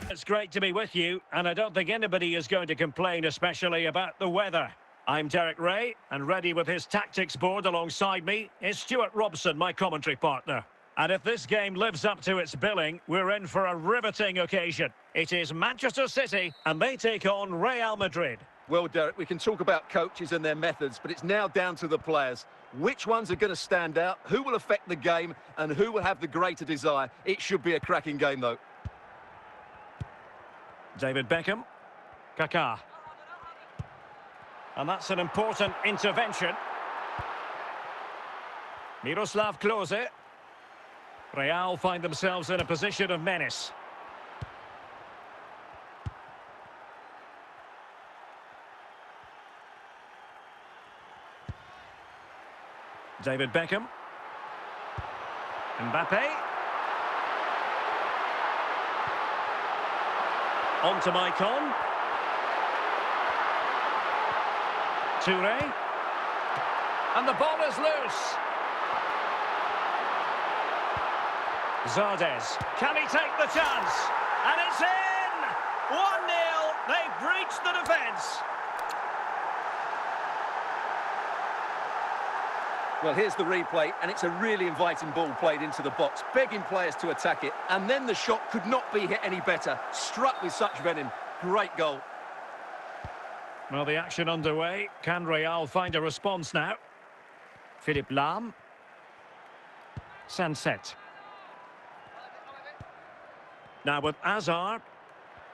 It's great to be with you, and I don't think anybody is going to complain, especially about the weather. I'm Derek Ray, and ready with his tactics board alongside me is Stuart Robson, my commentary partner. And if this game lives up to its billing, we're in for a riveting occasion. It is Manchester City, and they take on Real Madrid. Well, Derek, we can talk about coaches and their methods, but it's now down to the players. Which ones are going to stand out, who will affect the game, and who will have the greater desire? It should be a cracking game, though. David Beckham. Kaká. And that's an important intervention. Miroslav Klose. Real find themselves in a position of menace. David Beckham. Mbappe. On to Maicon. Touré. And the ball is loose. Zardes. Can he take the chance? And it's in! 1-0. They've breached the defence. Well, here's the replay, and it's a really inviting ball played into the box, begging players to attack it, and then the shot could not be hit any better. Struck with such venom. Great goal. Well, the action underway. Can Real find a response now? Philipp Lahm. Sanset. Now with Hazard.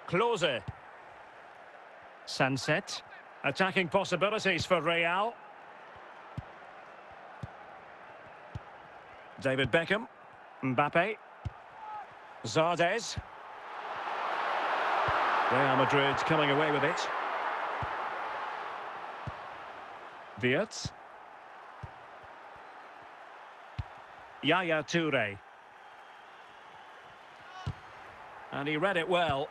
Klose. Sanset. Attacking possibilities for Real. David Beckham. Mbappe. Zardes. Real Madrid coming away with it. Wirtz. Yaya Touré. And he read it well.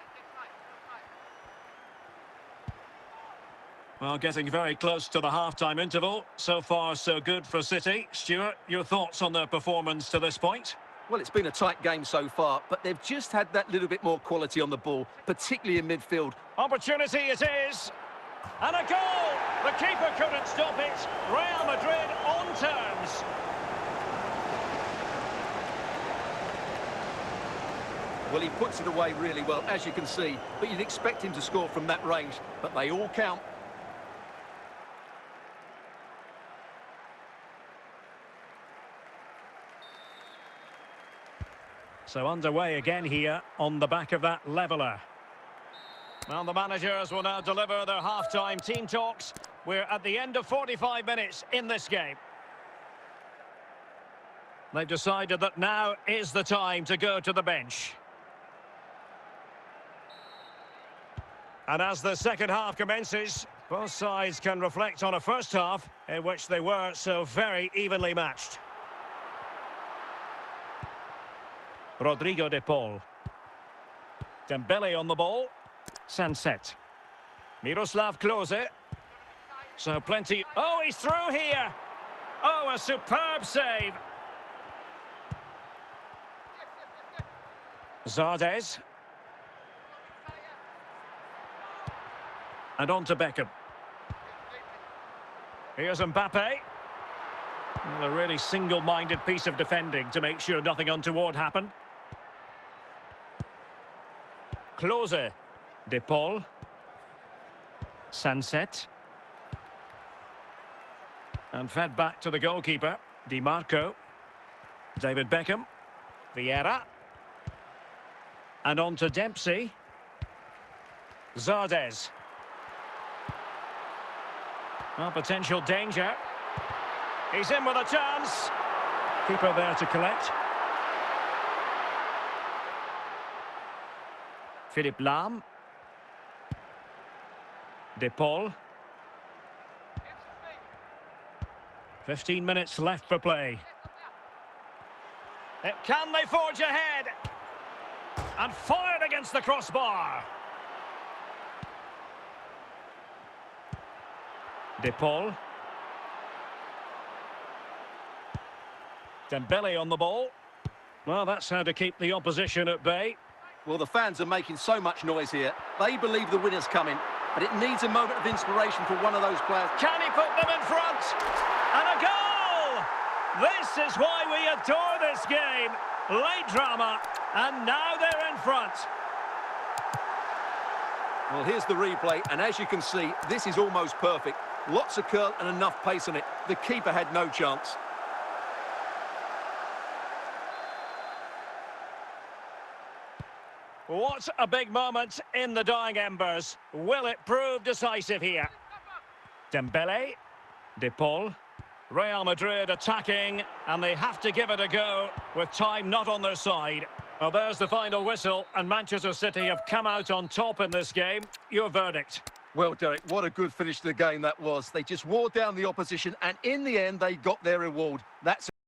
Well, getting very close to the half-time interval. So far, so good for City. Stuart, your thoughts on their performance to this point? Well, it's been a tight game so far, but they've just had that little bit more quality on the ball, particularly in midfield. Opportunity it is. And a goal! The keeper couldn't stop it. Real Madrid on terms. Well, he puts it away really well, as you can see, but you'd expect him to score from that range, but they all count. So underway again here on the back of that leveller. Well, the managers will now deliver their half-time team talks. We're at the end of 45 minutes in this game. They've decided that now is the time to go to the bench. And as the second half commences, both sides can reflect on a first half in which they were so very evenly matched. Rodrigo de Paul. Dembele on the ball. Sanset. Miroslav Klose. So plenty. Oh, he's through here. Oh, a superb save. Zardes. And on to Beckham. Here's Mbappe. Well, a really single-minded piece of defending to make sure nothing untoward happened. Klose. De Paul. Sanset. And fed back to the goalkeeper. Di Marco. David Beckham. Vieira. And on to Dempsey. Zardes. Well, potential danger. He's in with a chance. Keeper there to collect. Philipp Lahm. De Paul. 15 minutes left for play. Can they forge ahead? And fired against the crossbar. De Paul. Dembele on the ball. Well, that's how to keep the opposition at bay. Well, the fans are making so much noise here. They believe the winner's coming, but it needs a moment of inspiration for one of those players. Can he put them in front? And a goal! This is why we adore this game. Late drama, and now they're in front. Well, here's the replay, and as you can see, this is almost perfect. Lots of curl and enough pace on it. The keeper had no chance. What a big moment in the dying embers. Will it prove decisive here? Dembele, De Paul, Real Madrid attacking, and they have to give it a go with time not on their side. Well, there's the final whistle, and Manchester City have come out on top in this game. Your verdict? Well, Derek, what a good finish to the game that was. They just wore down the opposition, and in the end, they got their reward. That's